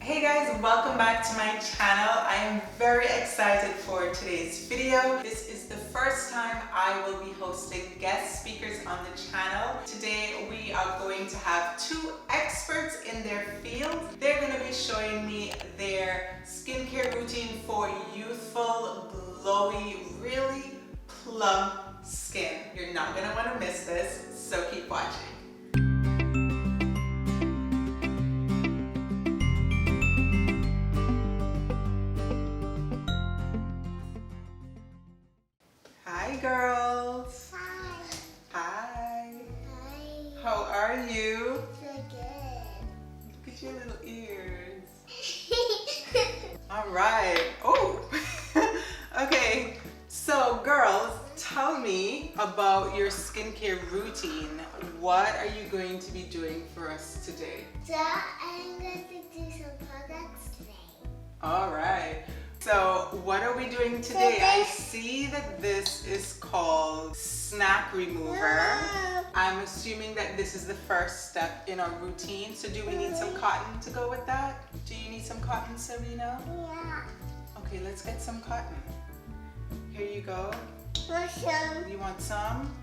Hey guys, welcome back to my channel. I am very excited for today's video. This is the first time I will be hosting guest speakers on the channel. Today we are going to have two experts in their field. They're going to be showing me their skincare routine for youthful, glowy, really plump skin. You're not going to want to miss this, so keep watching. Hi girls. Hi. Hi. Hi. How are you? So good. Look at your little ears. All right. Oh. Okay. So girls, tell me about your skincare routine. What are you going to be doing for us today? So I'm going to do some products today. All right. So what are we doing today? I see that this is called snack remover. I'm assuming that this is the first step in our routine. So do we need some cotton to go with that? Do you need some cotton, Serena? Yeah. Okay, let's get some cotton. Here you go. Awesome. You want some?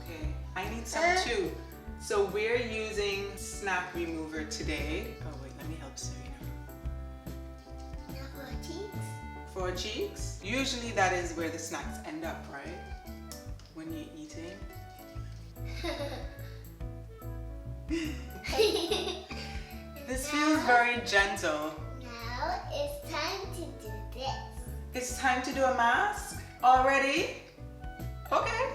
Okay, I need some too. So we're using snack remover today. Oh wait, let me help Serena. For cheeks? Usually that is where the snacks end up, right? When you're eating. This feels very gentle. Now it's time to do this. It's time to do a mask already? Okay.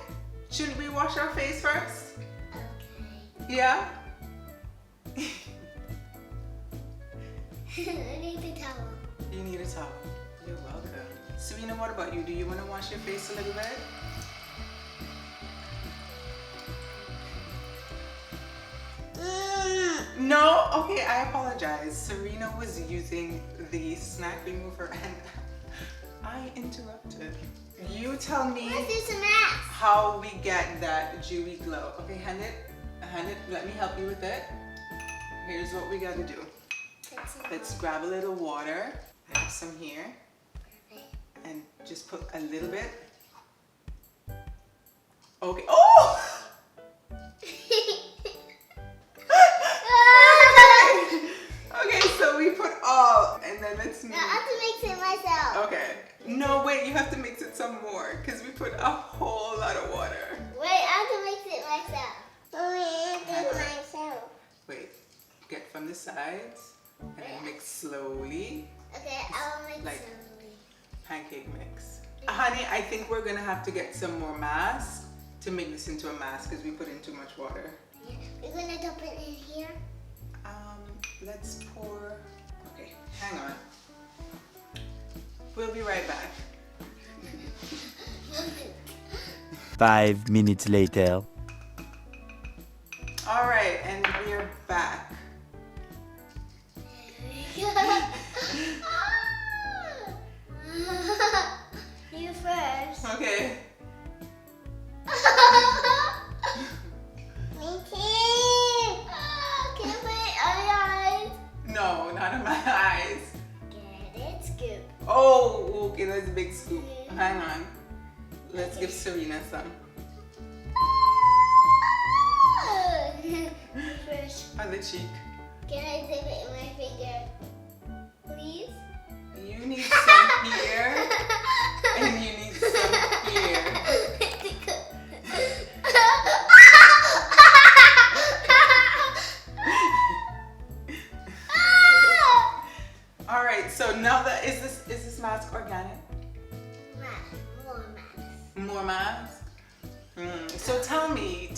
Shouldn't we wash our face first? Okay. Yeah? I need a towel. You need a towel. You're welcome. Serena, what about you? Do you want to wash your face a little bit? No? Okay, I apologize. Serena was using the snack remover and I interrupted. You tell me Let's do some mask. how we get that dewy glow. Okay, hand it. Let me help you with it. Here's what we gotta do. Let's grab a little water. I have some here. And just put a little bit. Okay. Oh! Okay, so we put all, and then let's move. Now I have to mix it myself. Okay. No, wait, you have to mix it some more because we put a whole lot of water. Wait, I have to mix it myself. I have to do it myself. Wait, get from the sides and then mix slowly. Okay, I'll mix Like- slowly. Pancake mix. Honey, I think we're gonna have to get some more mask to make this into a mask because we put in too much water. Yeah. We're gonna dump it in here. Let's pour. Okay, hang on. We'll be right back. 5 minutes later. All right, and we're back. You first. Okay. Me too. Can you put it on your eyes? No, not in my eyes. Get it, scoop. Oh, okay, that's a big scoop. Hang on. Let's give Serena some. First, On the cheek. can I dip it in my finger? Please? You need some here, and you need some here. All right, so now that is this mask organic? More mask. More mask? So tell me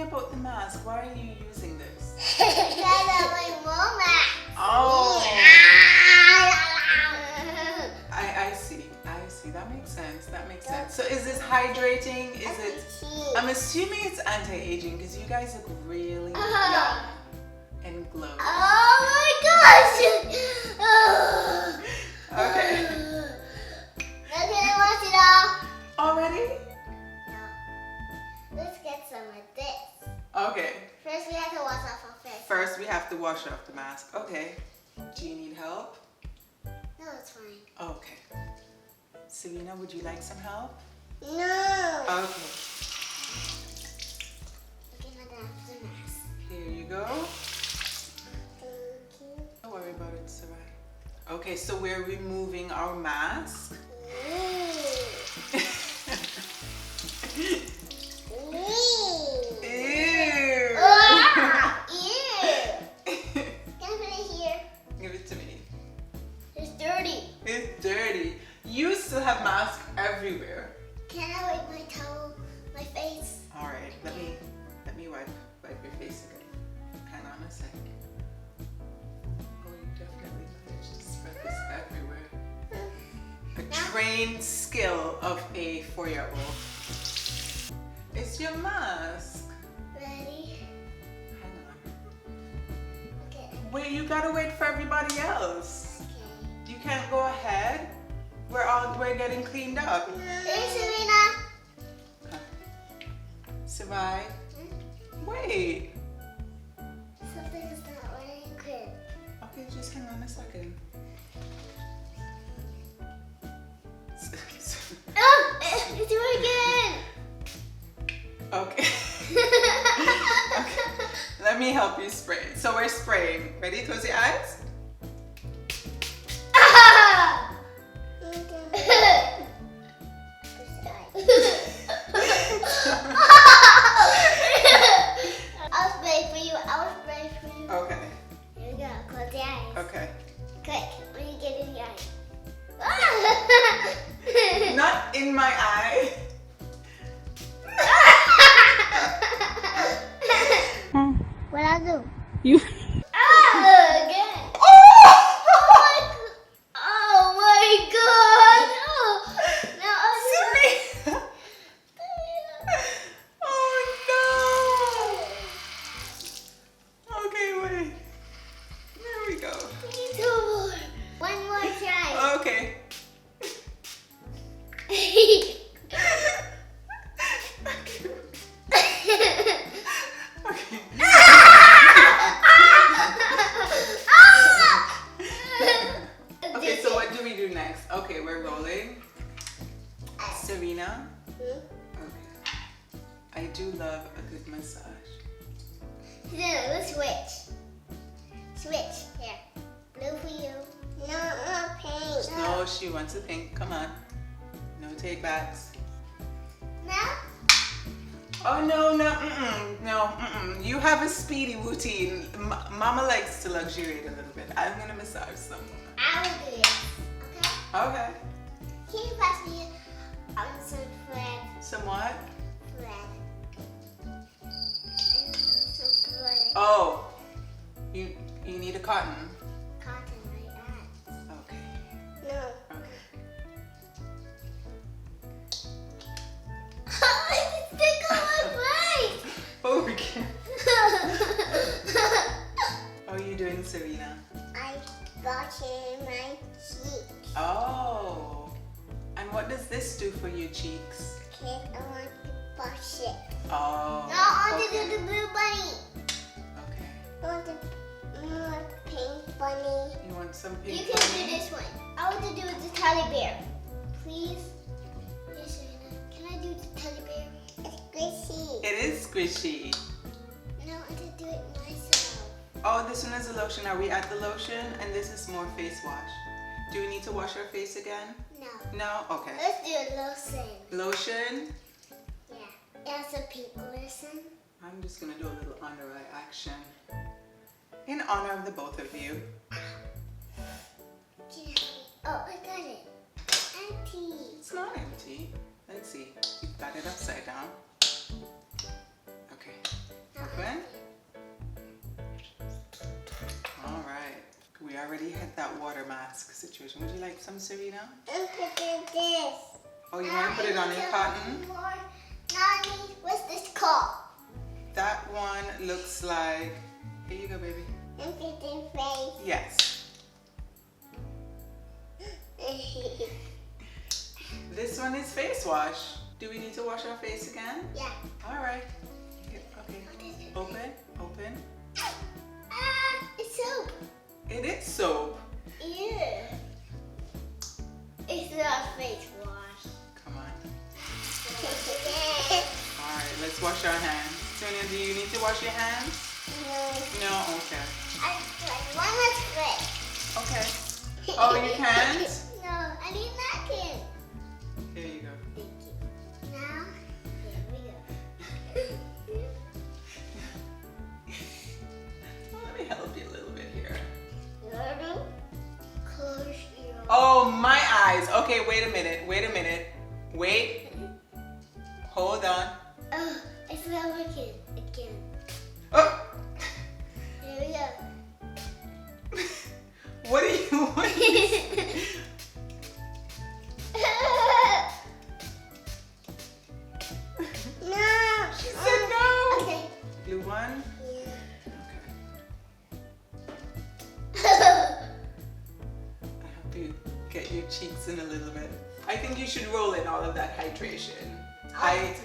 about the mask. Why are you using this? Because I want more mask. Oh, I see. That makes sense. So is this hydrating? Is it? I'm assuming it's anti-aging because you guys look really young and glowing. Oh my gosh! Okay. Now can I wash it off? Already? No. Let's get some of this. Okay. First we have to wash off our face. first we have to wash off the mask. Okay. Do you need help? No, it's fine. Okay. Serena, would you like some help? No. Okay. Okay, now that's the mask. Here you go. Thank you. Don't worry about it, Sarai. Okay, so we're removing our mask. Ew. Ew. Ah, ew. Can I put it here? Give it to me. It's dirty. It's dirty. You still have mask everywhere. Can I wipe my towel, my face? All right, let me wipe your face again. Hang on a second. Oh, you definitely managed to spread this everywhere. A trained skill of a 4-year-old. It's your mask. Ready? Hang on. Okay. Wait, you gotta wait for everybody else. Okay. You can't go ahead. We're getting cleaned up. Hey, Serena. Sarai, wait. Something's not wearing good. Okay, just hang on a second. Oh, it's working. Okay. Okay. Let me help you spray. So we're spraying. Ready? Close your eyes. I'll spray for you. I'll spray for you. Okay. Here we go. Close your eyes. Okay. Quick, when you get in your eye. Not in my eye. What I'll do? You. Again. Oh my god! Oh, now I'll Serena. Oh no. Okay, wait. There we go. Two more. One more try. Okay. Okay. Okay, so what do we do next? Okay, we're rolling. Serena. Okay. I do love a good massage. Let's switch. Switch. Here. Blue for you. No, more pink. No, she wants a pink. Come on. No take backs. Now? Oh no, no, no, You have a speedy routine. Mama likes to luxuriate a little bit. I'm gonna massage someone. I will do it. Okay? Okay. Can you pass me some thread? Somewhat? Thread. Some thread. Oh, you need a cotton. Cotton like that. Okay. No. Okay. It's stick on my face! Oh, we can't. How are you doing, Serena? I'm washing my cheeks. Oh. And what does this do for your cheeks? Kid, I want to wash it. Oh. No, I want to okay. do the blue bunny. Okay. I want the more pink bunny. You want some pink? You can do this one. I want to do the teddy bear. Please? Yes, Serena. Can I do the teddy bear? It's squishy. It is squishy. No, I want to do it myself. Oh, this one is a lotion. Are we at the lotion? And this is more face wash. Do we need to wash our face again? No. No? Okay. Let's do a lotion. Lotion. Yeah. It has a pink lotion. I'm just going to do a little under eye action. In honor of the both of you. Can you help me? Oh, I got it. Empty. It's not empty. Let's see. You've got it upside down. Okay. Open. All right. We already had that water mask situation. Would you like some, Serena? Look at this. Oh, you want to put it on your cotton? Mommy, what's this called? That one looks like... Here you go, baby. Look at the face. Yes. This one is face wash. Do we need to wash our face again? Yeah. All right. Here, okay. Open. Open. It is soap. Yeah. It's not face wash. Come on. Alright, let's wash our hands. Sonia, do you need to wash your hands? No. No? Okay. I want to spray. Okay. Oh, you can't? No, I need napkin. Here you go. Thank you. Now, here we go. Let me help you a little bit here. Close your Oh, my eyes. Okay, wait a minute. Wait. Hold on. Oh, it's not working again. Oh, Here we go. what do you want? No. She said no. Okay. Blue one. Yeah. I hope you get your cheeks in a little bit. I think you should roll in all of that hydration. I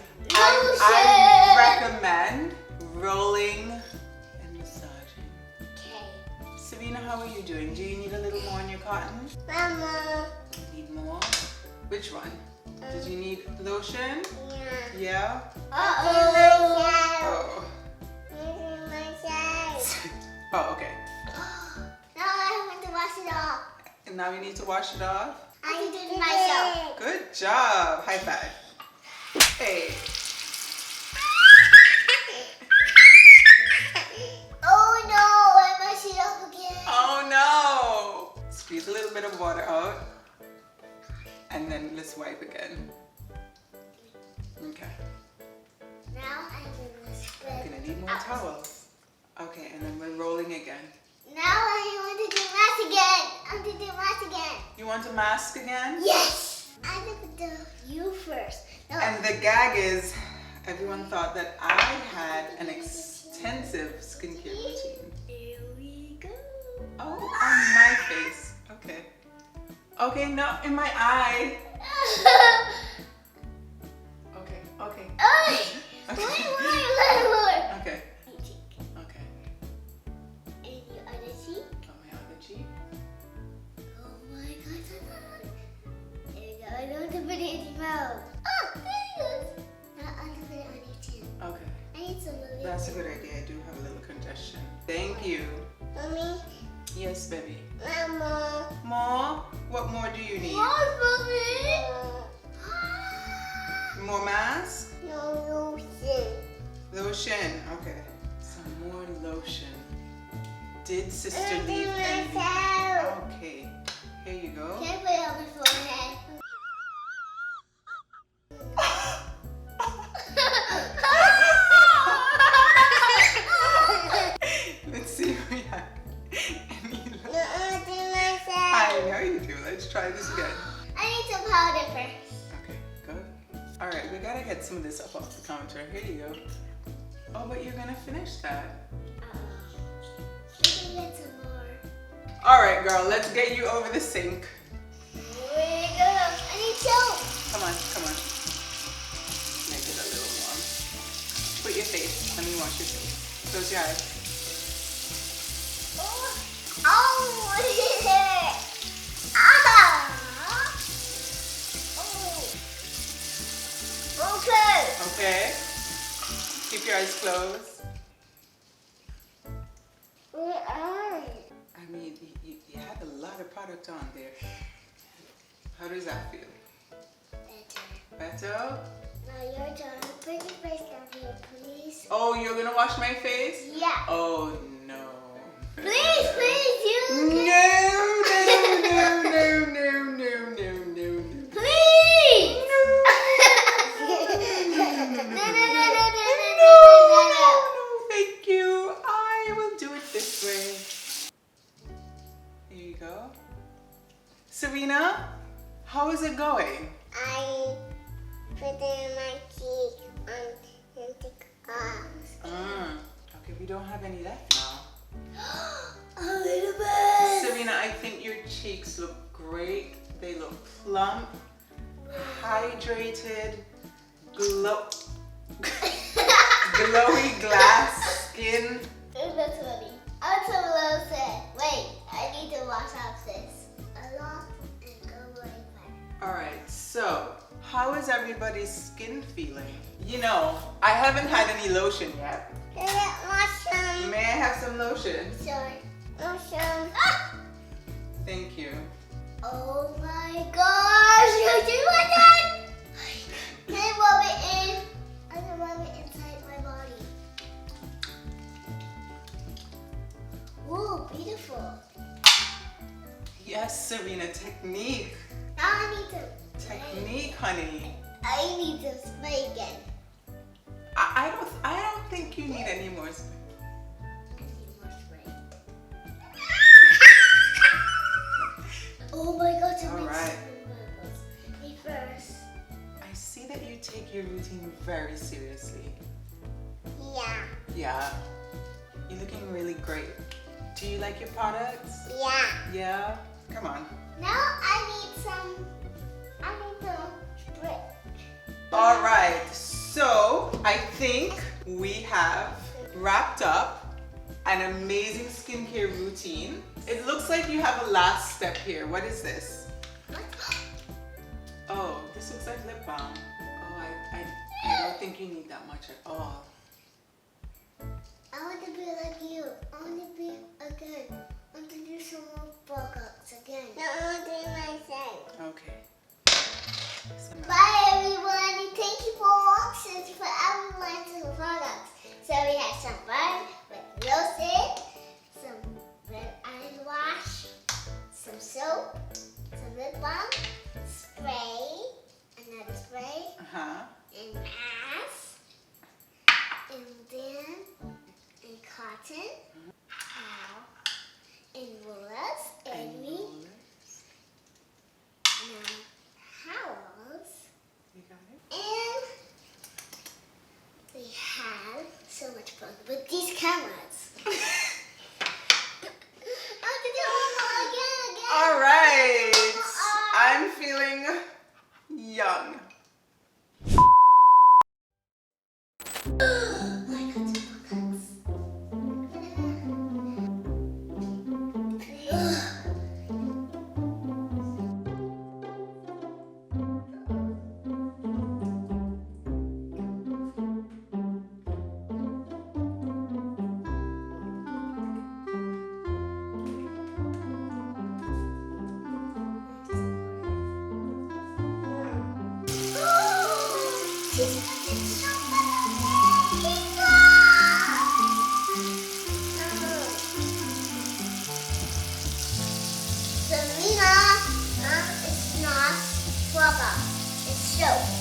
recommend rolling and massaging. Okay. Savina, how are you doing? Do you need a little more in your cotton? Mama. Need more? Which one? Did you need lotion? Yeah. Yeah? Uh-oh. Oh. Oh, okay. Now I want to wash it off. And now you need to wash it off? I did it myself. Good job. High five. Hey. Oh no, I messed it up again. Oh no! Squeeze a little bit of water out. And then let's wipe again. Okay. Now I'm going to We're spread. gonna need more towels. Okay, and then we're rolling again. Now I want to do mask again. I want to do mask again. You want a mask again? Yes. I look at you first. No. And the gag is, everyone thought that I had an extensive skincare routine. Here we go. Oh, on my face. Okay. Okay, no, in my eye. Okay. Oh, Okay. one more. Okay. Your cheek. Okay. And your other cheek. On my other cheek. Oh my God. There you go. I don't want to put it in your mouth. Oh, there it goes. Now I'm going to put it on your chin. Okay. I need some of it. That's a good idea. I do have a little congestion. Thank you. Mommy. Yes, baby. Mama. More? What more do you need? More, mommy. More mask? No lotion. Lotion. Okay. Some more lotion. Did sister I leave do anything? myself. Okay. Here you go. Can I put it on my forehead? Let's see if we have any No, lotion. I do myself. I know you do. Let's try this again. I need some powder first. Okay, good. All right, we gotta get some of this up off the counter. Here you go. Oh, but you're gonna finish that. I can get some more. All right, girl, let's get you over the sink. Here we go. I need soap. Come on. Make it a little warm. Put your face. Let me wash your face. Close your eyes. Oh, what is it? Ah. Oh. Okay. Okay. Keep your eyes closed. Where are you? I mean, you have a lot of product on there. How does that feel? Better. Better? Now your turn. Put your face down here, please. Oh, you're gonna wash my face? Yeah. Oh, no. Please, you. No. Please. No, thank you. I will do it this way. Here you go. Serena, how is it going? I put it in my cheek on the glass. Okay, we don't have any left now. A little bit. Serena, I think your cheeks look great. They look plump, hydrated, glowy glass skin. That's funny. I'll tell Lo said. Wait, I how is everybody's skin feeling? You know, I haven't had any lotion yet. Can I get lotion? May I have some lotion? Sorry. Lotion. Ah! Thank you. Oh my gosh! You do that? Can I rub it in? I can rub it inside my body. Ooh, beautiful. Yes, Serena, technique. Now I need to Technique, honey. I need to spray again. I don't think you need any more spray. I need more spray. Oh my gosh, All right. Me first. I see that you take your routine very seriously. Yeah. Yeah. You're looking really great. Do you like your products? Yeah. Yeah? Come on. Now I need some spray. All right, so I think we have wrapped up an amazing skincare routine. It looks like you have a last step here. What is this? What? Oh, this looks like lip balm. Oh, I don't think you need that much at all. I want to be like you. I want to be again. I want to do some more products again. No, I want to do myself. Okay. Bye everyone. Thank you for watching for everyone's products. So we have some fun with lotion, some red eye wash, some soap, some lip balm, spray, another spray, and mask, and then and cotton, and rollers, and we now towels, You got it? and we have so much fun with these cameras. I want to do it again. All right. I'm feeling young. I got some products. Serena, it's not rubber, it's soap.